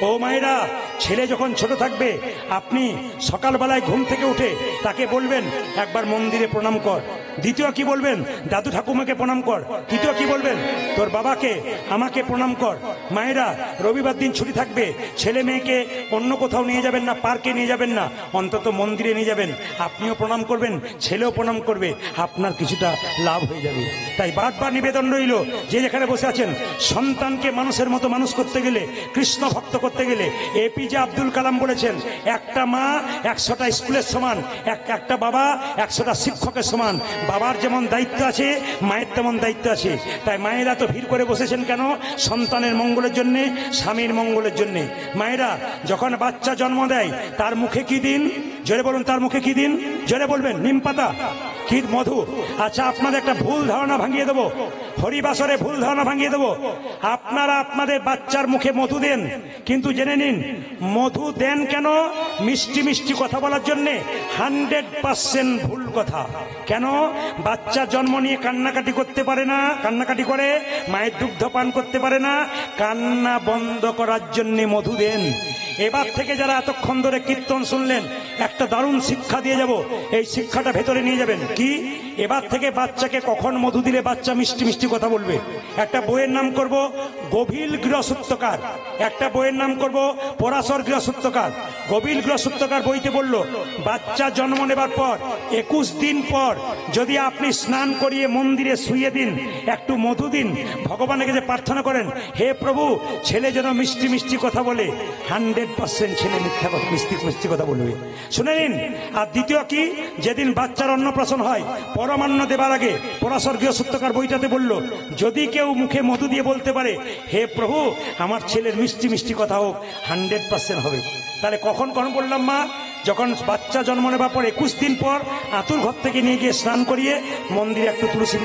ও মায়েরা, ছেলে যখন ছোট থাকবে আপনি সকালবেলায় ঘুম থেকে উঠে তাকে বলবেন একবার মন্দিরে প্রণাম কর। দ্বিতীয় কি বলবেন? দাদু ঠাকুমাকে প্রণাম কর। তৃতীয় কি বলবেন? তোর বাবাকে আমাকে প্রণাম কর। মায়েরা, রবিবার দিন ছুটি থাকবে, ছেলে মেয়েকে অন্য কোথাও নিয়ে যাবেন না, পার্কে নিয়ে যাবেন না, অন্তত মন্দিরে নিয়ে যাবেন। আপনিও প্রণাম করবেন, ছেলেও প্রণাম করবে, আপনার কিছুটা লাভ হয়ে যাবে। তাই বারবার নিবেদন রইল, যে যেখানে বসে আছেন, সন্তানকে মানুষের মতো মানুষ করতে গেলে, কৃষ্ণ ভক্ত করতে গেলে, এপিজে আব্দুল কালাম বলেছেন, একটা মা 100টা স্কুলের সমান, একটা বাবা 100টা শিক্ষকের সমান। বাবার যেমন দায়িত্ব আছে, মায়ের তেমন দায়িত্ব আছে। তাই মায়েরা তো ভিড় করে বসেছেন কেন? সন্তানের মঙ্গলের জন্যে, স্বামীর মঙ্গলের জন্যে। মায়েরা যখন বাচ্চা জন্ম দেয় তার মুখে কি দিন? জোরে বলুন, তার মুখে কি দিন? জোরে বলবেন। নিম পাতা, কি মধু? আচ্ছা, আপনাদের একটা ভুল ধারণা ভাঙিয়ে দেবো, হরিবাসরে ভুল ধারণা ভাঙিয়ে দেবো। আপনারা আপনাদের বাচ্চার মুখে মধু দেন, কিন্তু জেনে নিন মধু দেন কেন? মিষ্টি মিষ্টি কথা বলার জন্যে। 100% ভুল কথা। কেন? বাচ্চা জন্ম নিয়ে কান্নাকাটি করতে পারে না, কান্নাকাটি করে, মায়ের দুগ্ধ পান করতে পারে না, কান্না বন্ধ করার জন্যে মধু দেন। এবার থেকে যারা এতক্ষণ ধরে কীর্তন শুনলেন, একটা দারুণ শিক্ষা দিয়ে যাব, এই শিক্ষাটা ভেতরে নিয়ে যাবেন। কি? এবার থেকে বাচ্চাকে কখন মধু দিলে বাচ্চা মিষ্টি মিষ্টি কথা বলবে? একটা বইয়ের নাম করব গভীর গৃহসূত্রকার, একটা বইয়ের নাম করব পরাশর গৃহসূত্রকার। গভীর গৃহসূত্রকার বইতে বলল, বাচ্চা জন্ম নেবার পর 21 দিন পর যদি আপনি স্নান করিয়ে মন্দিরে শুইয়ে দিন, একটু মধু দিন, ভগবানের কাছে প্রার্থনা করেন, হে প্রভু, ছেলে যেন মিষ্টি মিষ্টি কথা বলে, 100% ছেলে মিথ্যা কথা, মিষ্টি মিষ্টি কথা বলবে। শুনে নিন। আর দ্বিতীয় কি? যেদিন বাচ্চার অন্নপ্রাশন হয়, পরমান্ন দেবার আগে পরাশর গৃহসূত্রকার বইটাতে বলল, যদি কেউ মুখে মধু দিয়ে বলতে পারে, হে প্রভু, আমার ছেলের মিষ্টি মিষ্টি কথা হোক, 100% হবে। তাহলে কখন কখন বললাম মা? যখন বাচ্চা জন্ম নেবার পর 21 দিন পর আতুর ঘর থেকে নিয়ে গিয়ে স্নান করিয়ে মন্দিরে একটু তুলসী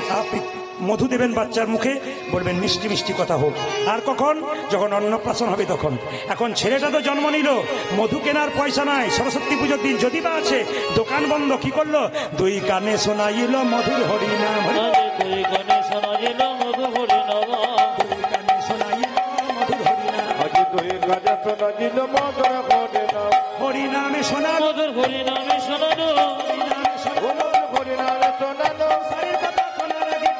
মধু দেবেন বাচ্চার মুখে, বলবেন মিষ্টি মিষ্টি কথা হোক। আর কখন? যখন অন্নপ্রাশন হবে তখন। এখন ছেলেটা তো জন্ম নিল, মধু কেনার পয়সা নাই, সরস্বতী পুজোর দিন যদি বা আছে, দোকান বন্ধ। কি করলো? দুই কানে শোনাইল মধুর হরিনাম, দুই কানে শোনাইল মধুর হরিনাম, দুই কানে শোনাইল মধুর হরিনাম, দুই কানে শোনাইল মধুর হরিনাম, হরিনামে শোনা, মধুর হরিনামে শোনানো, হরিনামে শোনানো, সারি কথা শোনার আগে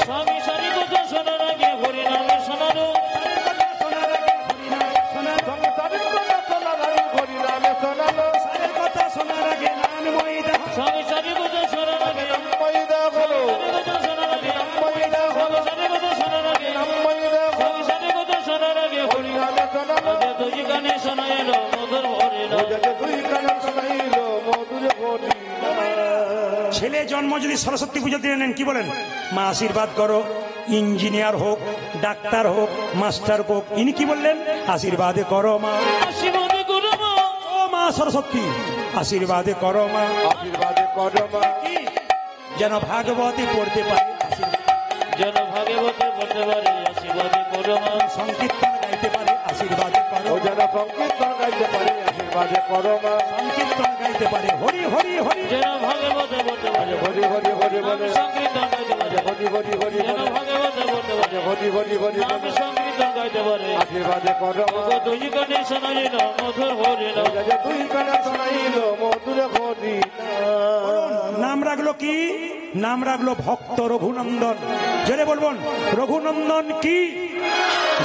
স্বামী, সারি কথা শোনার আগে হরিনামে শোনানো, সারি কথা শোনার আগে হরিনামে শোনানো, সারি কথা শোনার আগে হরিনামে শোনানো, সারি কথা শোনার আগে নামময় দেহ, স্বামী সারি কথা শোনার আগে নামময় দেহ হলো, সারি কথা শোনার আগে নামময় দেহ হলো, সারি কথা শোনার আগে নামময় দেহ, স্বামী সারি কথা শোনার আগে হরিনামে শোনানো, দুই কানে শোনাইলো মধুর হরিনাম, দুই কানে শোনাইলো মধুর হরিনাম। ছেলে জন্ম যদি সরস্বতী পুজো দিয়ে নেন, কি বলেন? মা আশীর্বাদ করো, ইঞ্জিনিয়ার হোক, ডাক্তার হোক, মাস্টার হোক, ইনি কি বললেন? আশীর্বাদে করো মা, আশীর্বাদে করো মা, ও মা সরস্বতী, আশীর্বাদে করো মা, আশীর্বাদে করো মা, কি যেন ভাগবতী পড়তে পারে, যেন ভাগবতী পড়তে পারে, আশীর্বাদে করো মা, সংকীর্তন গাইতে পারে, আশীর্বাদে করো, যেন সংকীর্তন গাইতে পারে, আশীর্বাদে করো মা, সংকীর্তন গাইতে পারে, হরি হরি হরি, যেন ভাগবতী পড়তে পারে, হরি হরি হরি বলে, সংকীর্তন গাইতে পারে, হরি হরি হরি, যেন ভাগবতী পড়তে পারে, হরি হরি হরি বলে, সংকীর্তন গাইতে পারে, আশীর্বাদে করো মা, দুই কানে শোনাইল মধুর হরিনাম, দুই কানে শোনাইল মধুর হরিনাম। নাম রাখলো কি? নাম রাখলো ভক্ত রঘুনন্দন। জোরে বলবেন রঘুনন্দন কি?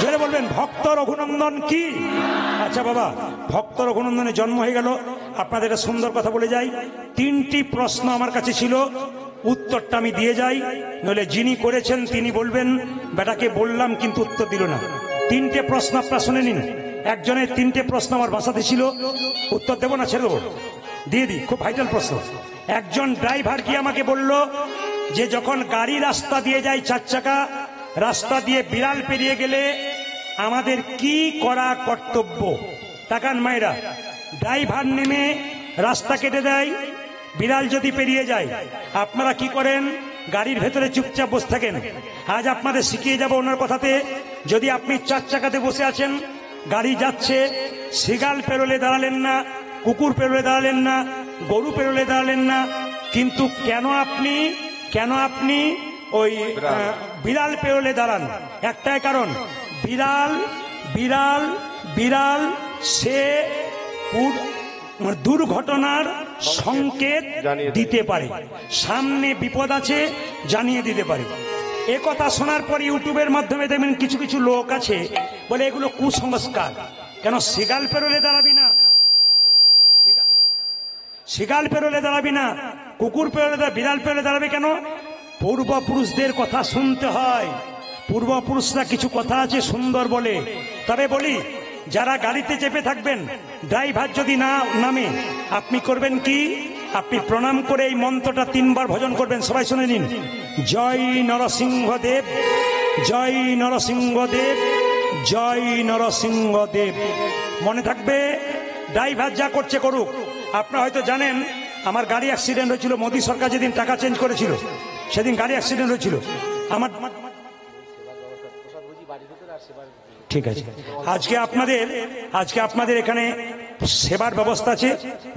জোরে বলবেন ভক্ত রঘুনন্দন কি? আচ্ছা বাবা, ভক্ত রঘুনন্দনের জন্ম হয়ে গেল, আপনাদের একটা সুন্দর কথা বলে যাই। 3টি প্রশ্ন আমার কাছে ছিল, উত্তরটা আমি দিয়ে যাই, নইলে যিনি করেছেন তিনি বলবেন বেটাকে বললাম কিন্তু উত্তর দিল না। 3টে প্রশ্ন আপনারা শুনে নিন। একজনের 3টে প্রশ্ন আমার বাসাতে ছিল, উত্তর দেবো না ছেড়ে দেবো? দিয়ে দিই, খুব ভাইটাল প্রশ্ন। একজন ড্রাইভার কি আমাকে বলল যে যখন গাড়ি রাস্তা দিয়ে যায়, 4 চাকা রাস্তা দিয়ে বিড়াল পেরিয়ে গেলে আমাদের কি করা কর্তব্য? তাকান মায়েরা, ড্রাইভার নেমে রাস্তা কেটে দেয়, বিড়াল যদি পেরিয়ে যায়, আপনারা কি করেন? গাড়ির ভেতরে চুপচাপ বসে থাকেন। আজ আপনাদের শিখিয়ে যাব ওনার কথাতে। যদি আপনি 4 চাকাতে বসে আছেন, গাড়ি যাচ্ছে, শিগাল পেরোলে দাঁড়ালেন না, কুকুর পেরোলে দাঁড়ালেন না, গরু পেরোলে দাঁড়ালেন না, কিন্তু কেন আপনি ওই বিড়াল পেরোলে দাঁড়ান? একটাই কারণ, বিড়াল বিড়াল সে দুর্ঘটনার সংকেত দিতে পারে, সামনে বিপদ আছে জানিয়ে দিতে পারে। এ কথা শোনার পর ইউটিউবের মাধ্যমে দেখবেন কিছু কিছু লোক আছে বলে এগুলো কুসংস্কার। কেন শিগাল পেরোলে দাঁড়াবি না, শিগাল পেরোলে দাঁড়াবি না, কুকুর পেরোলে বিড়াল পেরোলে দাঁড়াবে কেন? পূর্বপুরুষদের কথা শুনতে হয়। পূর্বপুরুষরা কিছু কথা আছে সুন্দর বলে। তবে বলি, যারা গাড়িতে চেপে থাকবেন, ড্রাইভার যদি না নামে, আপনি করবেন কি? আপনি প্রণাম করে এই মন্ত্রটা 3 বার ভজন করবেন। সবাই শুনে নিন। জয় নরসিংহদেব, জয় নরসিংহদেব, জয় নরসিংহদেব। মনে থাকবে, ড্রাইভার যা করছে করুক। আপনারা হয়তো জানেন আমার গাড়ি অ্যাক্সিডেন্ট হয়েছিল, মোদী সরকার যেদিন টাকা চেঞ্জ করেছিল সেদিন গাড়ি অ্যাক্সিডেন্ট হয়েছিল আমার। ঠিক আছে, আজকে আপনাদের এখানে সেবার ব্যবস্থা আছে।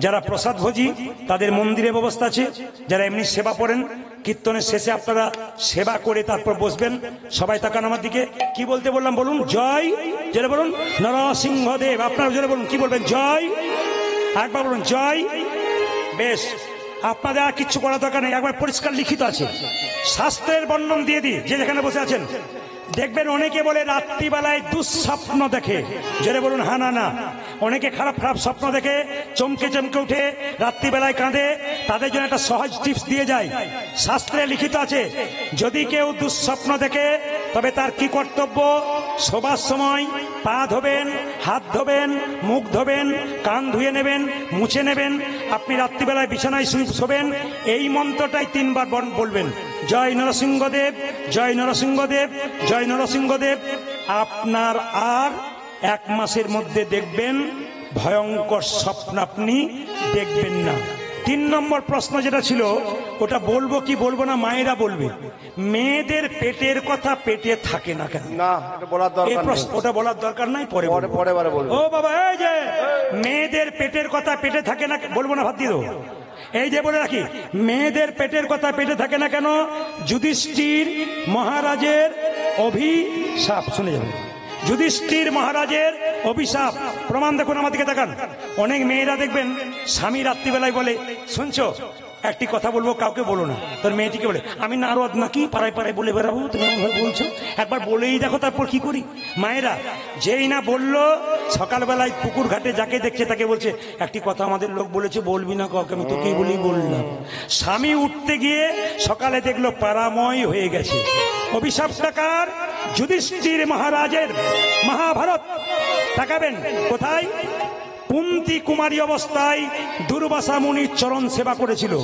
যারা প্রসাদ ভোজি তাদের মন্দিরে ব্যবস্থা আছে। যারা এমনি সেবা করেন, কীর্তনের শেষে আপনারা সেবা করে তারপর বসবেন। সবাই তাকান আমার দিকে। কি বলতে বললাম বলুন? জয়, যেটা বলুন নরসিংহদেব। আপনারা যেটা বলুন, কি বলবেন? জয়। একবার বলুন জয়। বেশ, আপনাদের আর কিচ্ছু করার দরকার নেই, একবার পরিষ্কার লিখিত আছে। শাস্ত্রের বর্ণন দিয়ে দিই, যে যেখানে বসে আছেন। দেখবেন অনেকে বলে রাত্রিবেলায় দুঃস্বপ্ন দেখে। যেটা বলুন হ্যাঁ না না। অনেকে খারাপ খারাপ স্বপ্ন দেখে, চমকে চমকে উঠে, রাত্রিবেলায় কাঁদে। তাদের জন্য একটা সহজ টিপস দিয়ে যায়। শাস্ত্রে লিখিত আছে, যদি কেউ দুঃস্বপ্ন দেখে তবে তার কি কর্তব্য? শোবার সময় পা ধোবেন, হাত ধোবেন, মুখ ধোবেন, কান ধুয়ে নেবেন, মুছে নেবেন। আপনি রাত্রিবেলায় বিছানায় শোবেন, এই মন্ত্রটাই 3 বার বলবেন। জয় নরসিংহদেব, জয় নরসিংহদেব, জয় নরসিংহদেব। আপনার আর 1 মাসের মধ্যে দেখবেন ভয়ঙ্কর স্বপ্ন আপনি দেখবেন না। 3 নম্বর প্রশ্ন যেটা ছিল, ওটা বলবো কি বলবো না? মায়েরা বলবে, মেয়েদের পেটের কথা পেটে থাকে না কেন? না, ওটা বলার দরকার নাই, পরে বলবো। ও বাবা, এই যে মেয়েদের পেটের কথা পেটে থাকে না, বলবো না, ভাত দিয়ে দেবো। এই যে বলে রাখি, মেয়েদের পেটের কথা পেটে থাকে না কেন? যুধিষ্ঠির মহারাজের অভিশাপ। শুনে যাবেন, যুধিষ্ঠির মহারাজের অভিশাপ। প্রমাণ দেখুন, আমাদেরকে দেখান। অনেক মেয়েরা দেখবেন স্বামী রাত্রিবেলায় বলে, শুনছো একটি কথা বলবো, কাউকে বলো না। তোর মেয়েটিকে বলে, আমি নারদ নাকি পাড়ায় পাড়ায় বলে বেড়াবো, তুমি এমন বলছো? একবার বলেই দেখো, তারপর কি করি। মায়েরা যেই না বললো, সকালবেলায় পুকুর ঘাটে যাকে দেখছে তাকে বলছে, একটি কথা আমাদের লোক বলেছে, বলবি না কাউকে, আমি তোকেই বলি বললাম। স্বামী উঠতে গিয়ে সকালে দেখলো পাড়াময় হয়ে গেছে। অভিশাপটা কার? যুধিষ্ঠির মহারাজের। মহাভারত তাকাবেন কোথায়? কুন্তী কুমারী অবস্থায় দুর্বাসা মুনির চরণ সেবা করেছিল।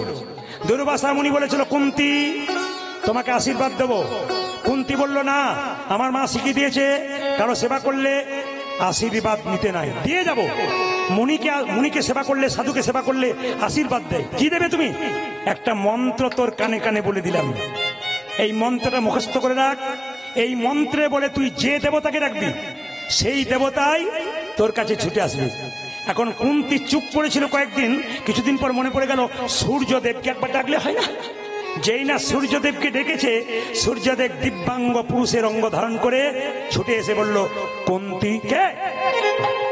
দুর্বাসা মুনি বলেছিল, কুন্তী তোমাকে আশীর্বাদ দেব। কুন্তী বলল, না, আমার মা শিখিয়ে দিয়েছে কারো সেবা করলে আশীর্বাদ নিতে নাই, দিয়ে যাব। মুনিকে সেবা করলে, সাধুকে সেবা করলে আশীর্বাদ দেয়। কি দেবে তুমি? একটা মন্ত্র তোর কানে কানে বলে দিলাম, এই মন্ত্রটা মুখস্থ করে রাখ। এই মন্ত্রে বলে তুই যে দেবতাকে রাখবি, সেই দেবতাই তোর কাছে ছুটে আসবে। এখন কুন্তী চুপ করেছিল কয়েকদিন, কিছুদিন পর মনে পড়ে গেল, সূর্যদেবকে একবার ডাকলে হয় না? যেই না সূর্যদেবকে ডেকেছে, সূর্যদেব দিব্যাঙ্গ পুরুষের অঙ্গ ধারণ করে ছুটে এসে বলল, কুন্তী কে?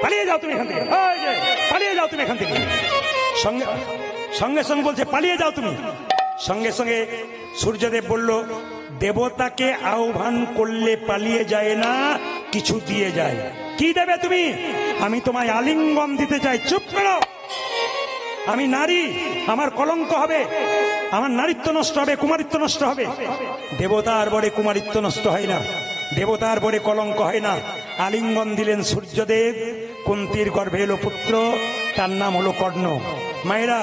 পালিয়ে যাও তুমি এখান থেকে, পালিয়ে যাও তুমি এখান থেকে। সঙ্গে সঙ্গে সঙ্গে বলছে, পালিয়ে যাও তুমি। সঙ্গে সঙ্গে সূর্যদেব বলল, দেবতাকে আহ্বান করলে পালিয়ে যায় না, কিছু দিয়ে যায়। কি দেবে তুমি? আমি তোমায় আলিঙ্গন দিতে চাই। চুপ করো, আমি নারী, আমার কলঙ্ক হবে, আমার নারীত্ব নষ্ট হবে, কুমারিত্ব নষ্ট হবে। দেবতার বরে কুমারিত্ব নষ্ট হয় না, দেবতার বরে কলঙ্ক হয় না। আলিঙ্গন দিলেন সূর্যদেব। কুন্তীর গর্ভে এলো পুত্র, তার নাম হলো কর্ণ। মায়েরা,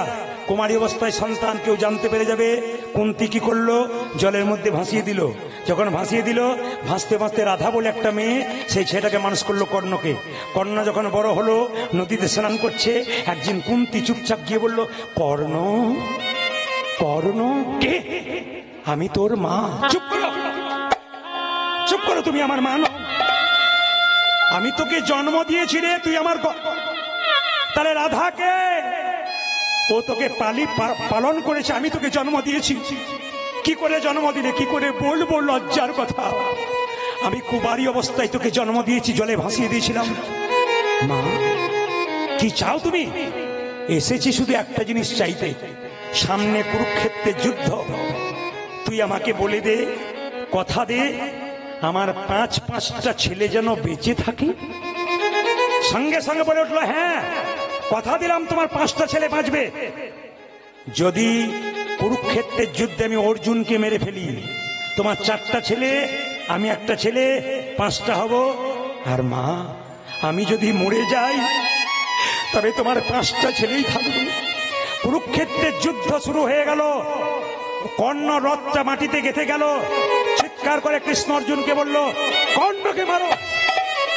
কুমারী অবস্থায় সন্তান কেউ জানতে পেরে যাবে। কুন্তী কি করলো? জলের মধ্যে ভাসিয়ে দিল। যখন ভাসিয়ে দিল, ভাসতে ভাসতে রাধা বলে একটা মেয়ে, সেই ছেলেটাকে মানুষ করলো কর্ণকে। কর্ণ যখন বড় হলো, নদীতে স্নান করছে, একদিন কুন্তী চুপচাপ গিয়ে বলল, কর্ণ, কর্ণ কে? আমি তোর মা। চুপ করো, চুপ করো, তুমি আমার মা নও। আমি তোকে জন্ম দিয়েছি রে, তুই আমার। তাহলে রাধাকে? ও তোকে পালন করেছে, আমি তোকে জন্ম দিয়েছি। কি করে জন্ম দিলে? কি করে বলবো লজ্জার কথা? আমি কুমারী অবস্থায় তোকে জন্ম দিয়েছি, জলে ভাসিয়ে দিয়েছিলাম। মা কি চাও তুমি? এসেছি শুধু একটা জিনিস চাইতে, সামনে কুরুক্ষেত্রের যুদ্ধ। তুই আমাকে বলে দে, কথা দে, আমার পাঁচটা ছেলে যেন বেঁচে থাকে। সঙ্গে সঙ্গে বলে উঠলো, হ্যাঁ কথা দিলাম তোমার 5টা ছেলে বাঁচবে। যদি কুরুক্ষেত্রের যুদ্ধে আমি অর্জুনকে মেরে ফেলি, তোমার 4টা ছেলে, আমি একটা ছেলে, 5টা হব। আর মা আমি যদি মরে যাই তবে তোমার 5টা ছেলেই থাকবে। কুরুক্ষেত্রের যুদ্ধ শুরু হয়ে গেল, কর্ণ রথটা মাটিতে গেঁথে গেল। চিৎকার করে কৃষ্ণ অর্জুনকে বলল, কর্ণকে মারো,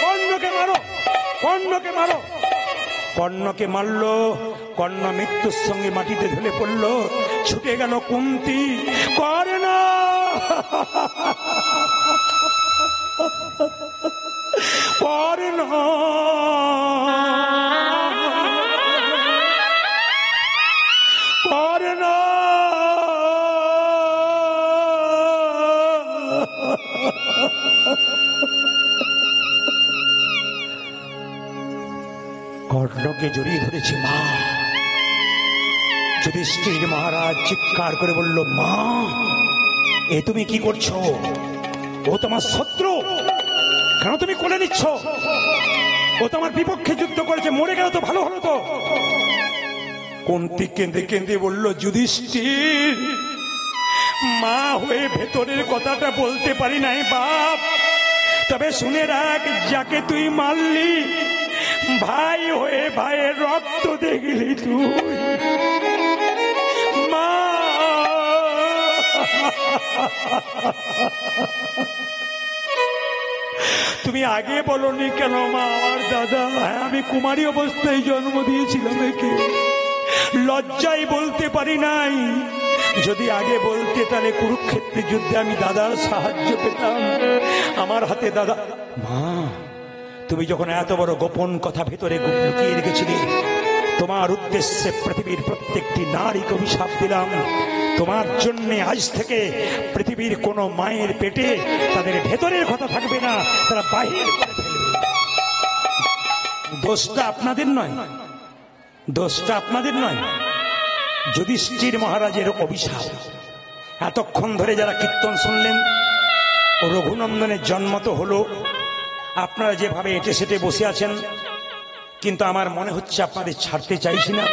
কর্ণকে মারো, কর্ণকে মারো। কর্ণকে মারল, কর্ণ মৃত্যুর সঙ্গে মাটিতে ঢলে পড়ল। ছুটে গেল কুন্তি, কর্ণ কর্ণ কর্ণ। কর্ণকে জড়িয়ে ধরেছে মা। যুধিষ্ঠির মহারাজ চিৎকার করে বলল, মা এ তুমি কি করছো? ও তোমার শত্রু, কেন তুমি কোলে নিচ্ছ? ও তোমার বিপক্ষে যুদ্ধ করেছে, মরে গেল তো ভালো হলো তো। কুন্তি কেঁদে কেঁদে বলল, যুধিষ্ঠির মা হয়ে ভেতরের কথাটা বলতে পারি নাই বাপ, তবে শুনে রাখ, যাকে তুই মারলি ভাই হয়ে ভাইয়ের রক্ত দেখলি তুই। মা তুমি আগে বলনি কেন মা? আমার দাদা, আমি কুমারী অবস্থায় জন্ম দিয়েছিলাম একে, লজ্জায় বলতে পারি নাই। যদি আগে বলতে তাহলে কুরুক্ষেত্রের যুদ্ধে আমি দাদার সাহায্য পেতাম। আমার হাতে দাদা। মা তুমি যখন এত বড় গোপন কথা ভেতরে লুকিয়ে রেখেছিলে, তোমার উদ্দেশ্যে পৃথিবীর প্রত্যেকটি নারীকে অভিশাপ দিলাম। তোমার জন্য আজ থেকে পৃথিবীর কোন মায়ের পেটে তাদের ভেতরের কথা থাকবে না, তারা বাহির করে ফেলবে। দোষটা আপনাদের নয়, দোষটা আপনাদের নয়, যুধিষ্ঠির মহারাজের অভিশাপ। এতক্ষণ ধরে যারা কীর্তন শুনলেন, ও রঘুনন্দনের জন্ম তো হলো, আপনারা যেভাবে এটে সেটে বসে আছেন, কিন্তু আমার মনে হচ্ছে আপনাদের ছাড়তে চাইছি না।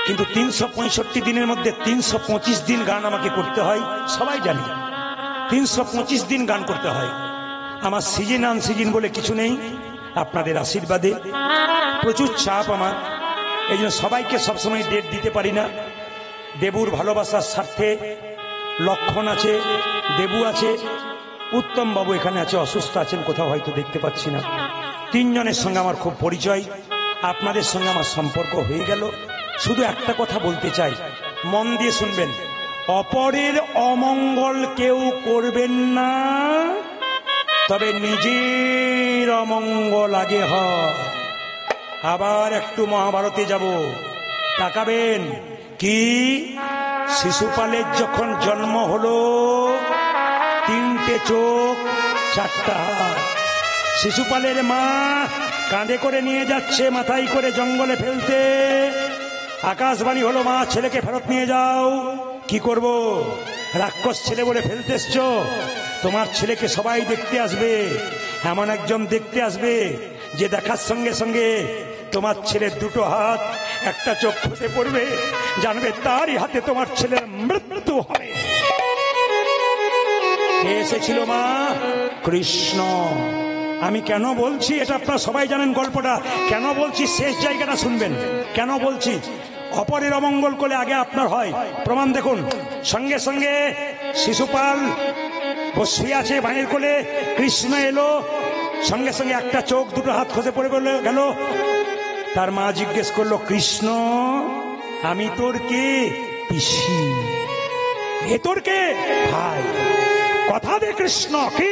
কিন্তু 365 দিনের মধ্যে 325 দিন গান আমাকে করতে হয়, সবাই জানি 325 দিন গান করতে হয়। আমার সিজন আন সিজন বলে কিছু নেই, আপনাদের আশীর্বাদে প্রচুর চাপ আমার, এই জন্য সবাইকে সবসময় ডেট দিতে পারি না। দেবুর ভালোবাসার স্বার্থে লক্ষণ আছে, দেবু আছে, উত্তম বাবু এখানে আছে, অসুস্থ আছেন কোথাও হয়তো দেখতে পাচ্ছি না। 3 জনের সঙ্গে আমার খুব পরিচয়, আপনাদের সঙ্গে আমার সম্পর্ক হয়ে গেল। শুধু একটা কথা বলতে চাই, মন দিয়ে শুনবেন, অপরের অমঙ্গল কেউ করবেন না, তবে নিজের অমঙ্গল আগে হয়। আবার একটু মহাভারতে যাব, তাকাবেন। কি শিশুপালের যখন জন্ম হলো, 3টে চোখ 4টা হাত। শিশুপালের মা কাঁধে করে নিয়ে যাচ্ছে, মাথায় করে জঙ্গলে ফেলতে। আকাশবাণী হলো, মা ছেলেকে ফেরত নিয়ে যাও। কি করব? রাক্ষস ছেলে বলে ফেলতে এসছো, তোমার ছেলেকে সবাই দেখতে আসবে। এমন একজন দেখতে আসবে যে দেখার সঙ্গে সঙ্গে তোমার ছেলের 2টো হাত, 1টা চোখ খসে পড়বে, জানবে তারই হাতে তোমার ছেলের মৃত্যু হবে। কে এসেছিল মা? কৃষ্ণ। আমি কেন বলছি এটা আপনারা সবাই জানেন গল্পটা, কেন বলছি শেষ জায়গাটা শুনবেন। কেন বলছি? অপরের অমঙ্গল করলে আগে আপনার হয়, প্রমাণ দেখুন। সঙ্গে সঙ্গে শিশুপাল বসে আছে মায়ের কোলে, কৃষ্ণ এলো, সঙ্গে সঙ্গে 1টা চোখ 2টো হাত খসে পড়ে গেল। তার মা জিজ্ঞেস করলো, কৃষ্ণ আমি তোর কে? পিসি। এ তোর কে? ভাই। কথা দে কৃষ্ণ, কি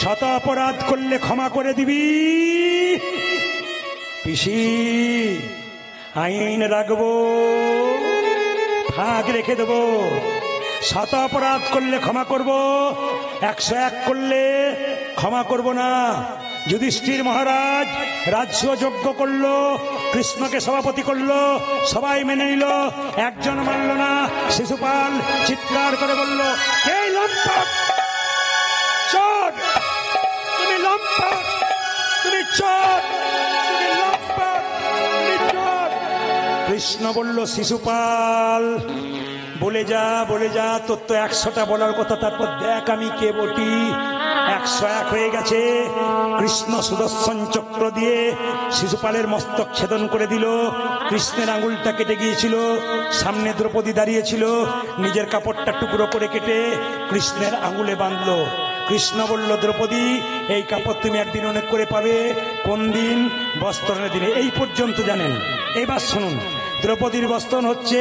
শত অপরাধ করলে ক্ষমা করে দিবি? পিসি আইন রাখবো, ফাঁক রেখে দেবো। শত অপরাধ করলে ক্ষমা করব, 101 করলে ক্ষমা করব না। যুধিষ্ঠির মহারাজ রাজ্য যজ্ঞ করলো, কৃষ্ণকে সভাপতি করলো, সবাই মেনে নিল, একজন মানল না। শিশুপাল চিৎকার করে বলল, কে লম্পট, চোর, তুমি লম্পট, তুমি চোর, তুমি লম্পট, তুমি চোর। কৃষ্ণ বলল, শিশুপাল বলে যা, বলে যা, তোর তো 100টা বলার কথা, তারপর দেখ আমি কে বটি। 101 হয়ে গেছে। কৃষ্ণ সুদর্শন চক্র দিয়ে শিশুপালের মস্তক ছেদন করে দিল। কৃষ্ণের আঙুলটা কেটে গিয়েছিল। সামনে দ্রৌপদী দাঁড়িয়েছিল, নিজের কাপড়টা টুকরো করে কেটে কৃষ্ণের আঙুলে বাঁধলো। কৃষ্ণ বলল, দ্রৌপদী এই কাপড় তুমি একদিন অনেক করে পাবে। কোন দিন? বস্ত্রণের দিনে। এই পর্যন্ত জানেন। এবার শুনুন, দ্রৌপদীর বস্ত্রণ হচ্ছে,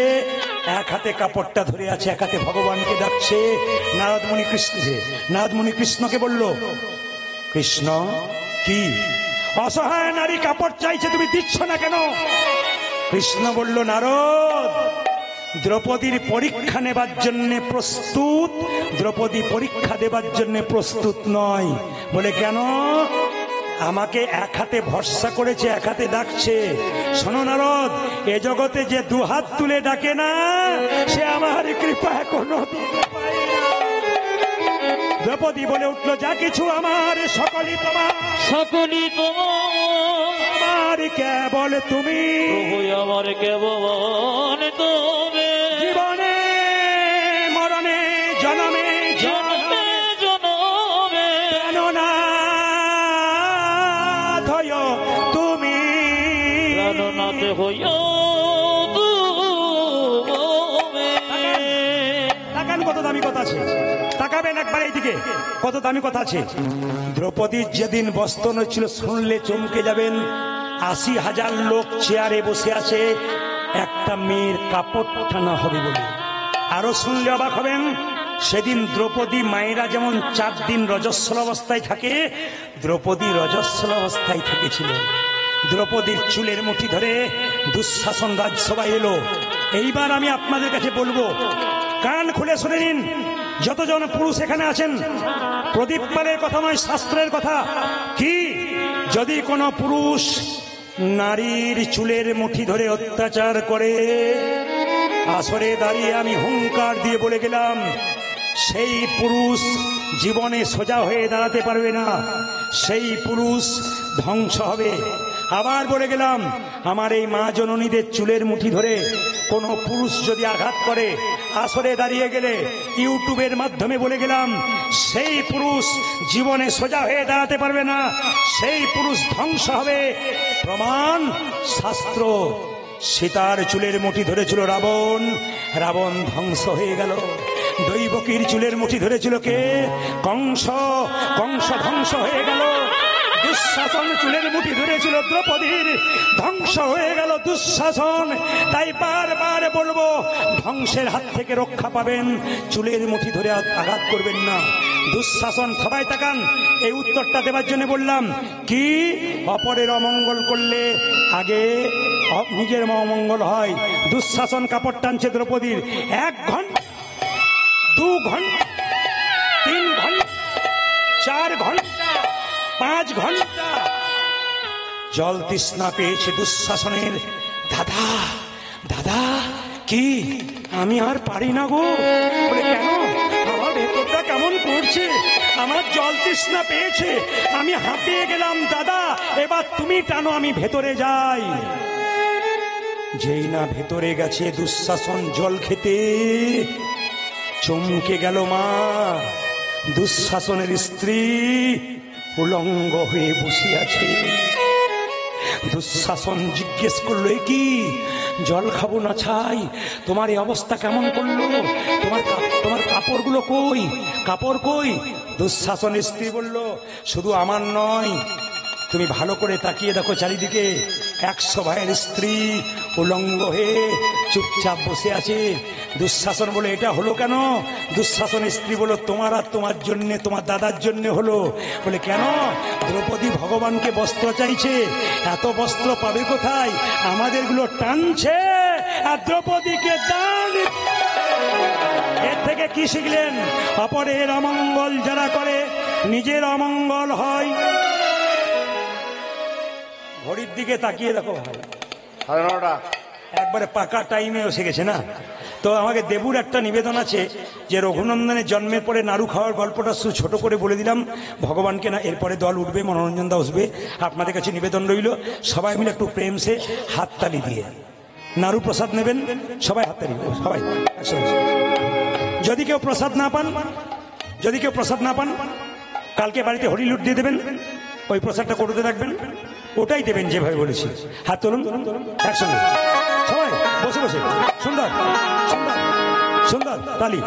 এক হাতে কাপড়টা ধরে আছে, এক হাতে ভগবানকে ডাকছে। নারদমুনি কৃষ্ণকে বলল, কৃষ্ণ কি অসহায় নারী কাপড় চাইছে, তুমি দিচ্ছ না কেন? কৃষ্ণ বলল, নারদ, দ্রৌপদীর পরীক্ষা নেবার জন্য প্রস্তুত, দ্রৌপদী পরীক্ষা দেবার জন্য প্রস্তুত নয়। বলে কেন? আমাকে এক হাতে ভরসা করেছে, এক হাতে ডাকছে। শোনো নারদ, এ জগতে যে দুহাত তুলে ডাকে না, সে আমার কৃপা কোনো দিতে পারে না। দ্রৌপদী বলে উঠলো, যা কিছু আমার সকলই তোমার, সকলই তোমার, আমার কেবল তুমি, আমার কেবল তুমি, জীবনে মরণে জনমে জনমে জনমে প্রাণনাথ হইও তুমি, প্রাণনাথ হইও তুমি। তাকান, কত দামি কথা আছে, তাকাবেন একবার এইদিকে, কত দামি কথা আছে। দ্রৌপদীর যেদিন বস্ত্রণ ছিল, শুনলে চমকে যাবেন। 80,000 লোক চেয়ারে বসে আছে, একটা মেয়ের কাপড় টানা হবে বলে। আরো শুনলে অবাক হবেন, সেদিন দ্রৌপদী মায়েরা যেমন 4 দিন রজস্বল অবস্থায় থাকে, দ্রৌপদী রজস্বল অবস্থায় থেকেছিল। দ্রৌপদীর চুলের মুঠি ধরে দুঃশাসন রাজসভায় এলো। এইবার আমি আপনাদের কাছে বলবো, কান খুলে শুনে নিন। যতজন পুরুষ এখানে আছেন, প্রদীপ পালের কথা নয়, শাস্ত্রের কথা। কি যদি কোনো পুরুষ নারীর চুলের মুঠি ধরে অত্যাচার করে, আসরে দাঁড়িয়ে আমি হুঙ্কার দিয়ে বলে গেলাম, সেই পুরুষ জীবনে সোজা হয়ে দাঁড়াতে পারবে না, সেই পুরুষ ধ্বংস হবে। আবার বলে গেলাম, আমার এই মা জননীদের চুলের মুঠি ধরে কোনো পুরুষ যদি আঘাত করে, আসরে দাঁড়িয়ে গেলে ইউটিউবের মাধ্যমে বলে গেলাম, সেই পুরুষ জীবনে সোজা হয়ে দাঁড়াতে পারবে না, সেই পুরুষ ধ্বংস হবে। প্রমাণ শাস্ত্র। সীতার চুলের মুঠি ধরেছিল রাবণ, রাবণ ধ্বংস হয়ে গেল। দৈবকীর চুলের মুঠি ধরেছিল কে? কংস, কংস ধ্বংস হয়ে গেল। দুঃশাসন চুলের মুঠি ধরেছিল দ্রৌপদীর, ধ্বংস হয়ে গেল দুঃশাসন। তাই বারবার বলবো, ধ্বংসের হাত থেকে রক্ষা পাবেন, চুলের মুঠি ধরে আঘাত করবেন না। দুঃশাসন, সবাই তাকান, এই উত্তরটা দেবার জন্য বললাম। কি অপরের অমঙ্গল করলে আগে নিজের অমঙ্গল হয়। দুঃশাসন কাপড় টানছে দ্রৌপদীর। 1 ঘন্টা, 2 ঘন্টা, 3 ঘন্টা, 4 ঘন্টা, 5 ঘন্টা জল তৃষ্ণা পেয়েছে দুঃশাসনের। দাদা, দাদা, কি আমি আর পারি না গো। বলে কেন? আমার ভেতরটা কেমন করছে, আমার জল তৃষ্ণা পেয়েছে, আমি হাঁপিয়ে গেলাম। দাদা, এবার তুমি টানো, আমি ভেতরে যাই। যেই না ভেতরে গেছে দুঃশাসন জল খেতে, চমকে গেল মা। দুঃশাসনের স্ত্রী উলঙ্গ হয়ে বসে আছে। দুঃশাসন জিজ্ঞেস করলো, কি জল খাবো না ছাই, তোমার এই অবস্থা কেমন করলো? তোমার কাপড়গুলো কই, কাপড় কই? দুঃশাসনের স্ত্রী বলল, শুধু আমার নয়, তুমি ভালো করে তাকিয়ে দেখো চারিদিকে, 100 ভাইয়ের স্ত্রী উলঙ্গ হয়ে চুপচাপ বসে আছে। দুঃশাসন বলে, এটা হলো কেন? দুঃশাসনের স্ত্রী বলল, তোমার আর তোমার জন্য, তোমার দাদার জন্য হলো। বলে কেন? দ্রৌপদী ভগবানকে বস্ত্র চাইছে, এত বস্ত্র পাবে কোথায়? আমাদেরগুলো টানছে আর দ্রৌপদীকে দান। এর থেকে কি শিখলেন? অপরের অমঙ্গল যারা করে, নিজের অমঙ্গল হয়। ঘড়ির দিকে তাকিয়ে দেখো ভাই, 9:30। একবারে পাকা টাইমে এসে গেছে না। তো আমাকে দেবুর একটা নিবেদন আছে যে রঘুনন্দনের জন্মের পরে নাড়ু খাওয়ার গল্পটা শুধু ছোট করে বলে দিলাম ভগবানকে না, এরপরে দল উঠবে, মনোরঞ্জন দা আসবে। আপনাদের কাছে নিবেদন রইল সবাই মিলে একটু প্রেম সে হাততালি দিয়ে নাড়ু প্রসাদ নেবেন, সবাই হাততালি, সবাই একসঙ্গে। যদি কেউ প্রসাদ না পান কালকে বাড়িতে হরিলুট দিয়ে দেবেন, ওই প্রসাদটা করতে রাখবেন, ওটাই দেবেন যেভাবে বলেছি। হাত তুলুন একসঙ্গে সবাই বসে বসে, সুন্দর সুন্দর সুন্দর তালি।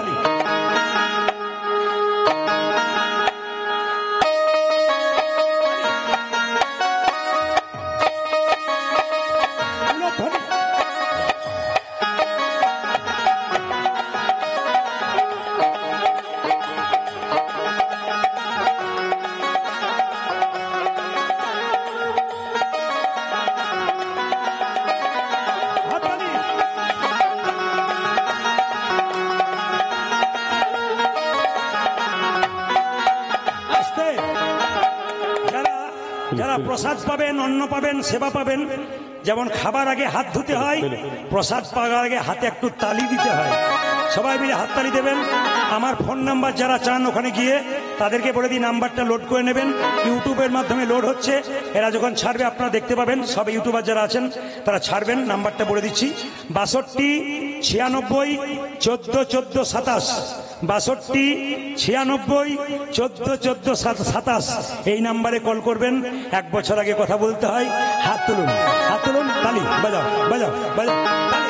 যারা প্রসাদ পাবেন, অন্ন পাবেন, সেবা পাবেন, যেমন খাবার আগে হাত ধুতে হয়, প্রসাদ পাওয়ার আগে হাতে একটু তালি দিতে হয়। সবাই মিলে হাততালি দেবেন। আমার ফোন নাম্বার যারা চান ওখানে গিয়ে তাদেরকে বলে দিই নাম্বারটা লোড করে নেবেন। ইউটিউবের মাধ্যমে লোড হচ্ছে, এরা যখন ছাড়বে আপনারা দেখতে পাবেন। সব ইউটিউবার যারা আছেন তারা ছাড়বেন, নাম্বারটা বলে দিচ্ছি 62 96 14 14 27, 62 96 14 14 27 এই নাম্বারে কল করবেন। 1 বছর আগে কথা বলতে হয়। হাত তুলুন, হাত তুলুন, তালি বাজাও বাজাও বাজাও, তালি।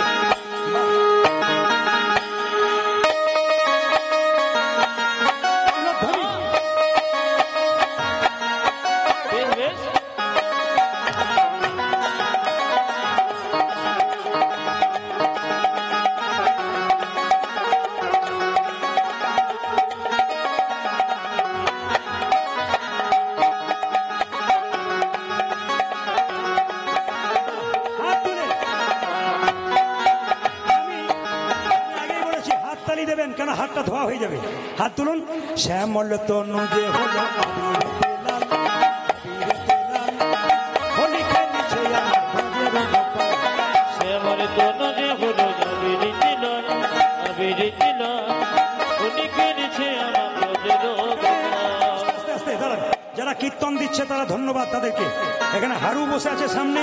কেন হাতটা ধোয়া হয়ে যাবে। হাত তুলুন। শ্যামল তনু যে হলো শ্যামল তনু যে হলো যারা কীর্তন দিচ্ছে তারা ধন্যবাদ তাদেরকে। এখানে হারু বসে আছে সামনে,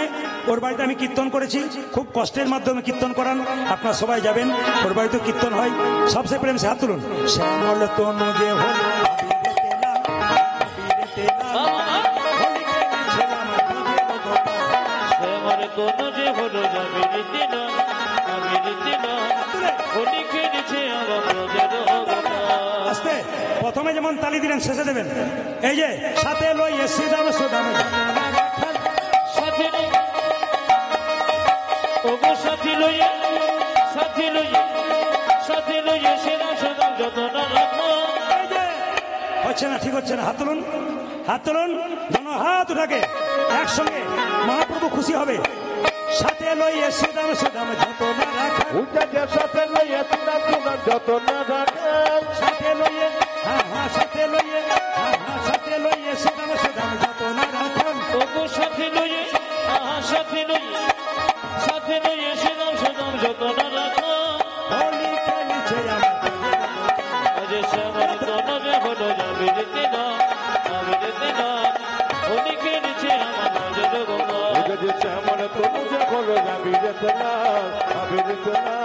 ওর বাড়িতে আমি কীর্তন করেছি, খুব কষ্টের মাধ্যমে কীর্তন করান। আপনারা সবাই যাবেন, ওর বাড়িতে কীর্তন হয়। সবচেয়ে প্রেম সে হাত তুলুন। শ্যামল তনু যে হলো শ্যামল তনু যে হলো আস্তে, প্রথমে যেমন তালি দিলেন শেষে দেবেন। এই যে সাথে লইয়ে শ্রীদাম সুদাম সাথে ওগো সাথী লইয়ে সাথী লইয়ে সাথী লইয়ে শ্রীদাম সুদাম যতন রাখো। হচ্ছে না, ঠিক হচ্ছে না। হাত তুলুন, হাত তুলুন, যেন হাত উঠাকে একসঙ্গে মহাপ্রভু খুশি হবে। সাথে লইয়ে শ্রীদাম সুদাম যত না রাখেন, সাথে লইয়ে শ্রীদাম সুদাম যত না রাখেন, সাথে লইয়ে হ্যাঁ হ্যাঁ সাথে লইয়ে হ্যাঁ হ্যাঁ সাথে লইয়ে শ্রীদাম সুদাম যত না রাখেন। ওগো সাথী লইয়ে সাথী লইয়ে সাথী লইয়ে শ্রীদাম সুদাম যতন রাখো। হোলি খেলিছে আজ শ্যামল তনু যে হলো যাবিতে না আবিতে না হোলি খেলিছে আমার ভজর গোপাল। শ্যামল তনু যে হলো যাবিতে না আবিতে না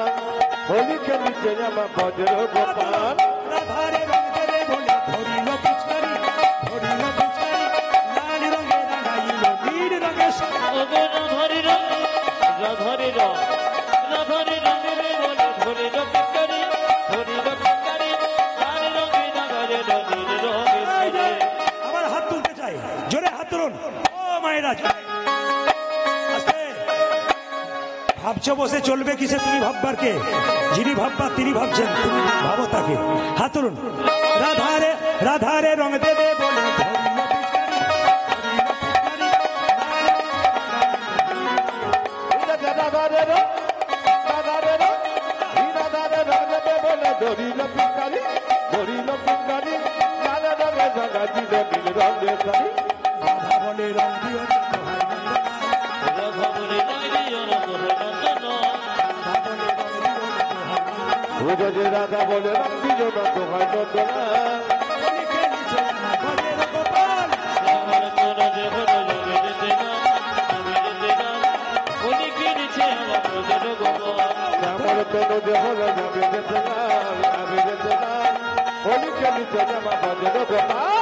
হোলি খেলিছে আমার ভজর গোপাল। রাধারে রঙ দেবে বলে ধরিল পিচকারি, ধরিল পিচকারি, লাল রঙে রাঙাইল নীল রঙে ওগো রাধারি রঙ রাধারি রঙ রাধারি রঙে বলে ধরিল পিকারি ধরিল পিকারি লাল রঙে রাঙালে নীল রঙে। আবার হাত তুলতে চাই, জোরে হাত তুলুন। ও মায়েরা আস্তে। ভাবছো বসে চলবে কিসে, তুমি ভাববার কে? যিনি ভাববার তিনি ভাবছেন, তুমি ভাবো তাকে। হাত তুলুন। রাধারে রাধারে রঙ দেবে বলে ধরিল পিচকারি, ধরিল পিকারি ধরিল পিকারি লাল রঙে জাগা দিল নীল রঙে শাড়ি। রাধা বলে রঙ দিও পুজো যে রাধা বলে রামবি জন তোমায় নন্দনা হোলিকে নিচে নামা ভজের গোপাল আমার তোরা যে হলো যাবে যেতে না আমি যেতে না হোলিকে নিচে আমার ভজের গোপাল আমার তনু যে হলো যাবে যেতে না আমি যেতে না হোলিকে নিচে নামা ভজের গোপাল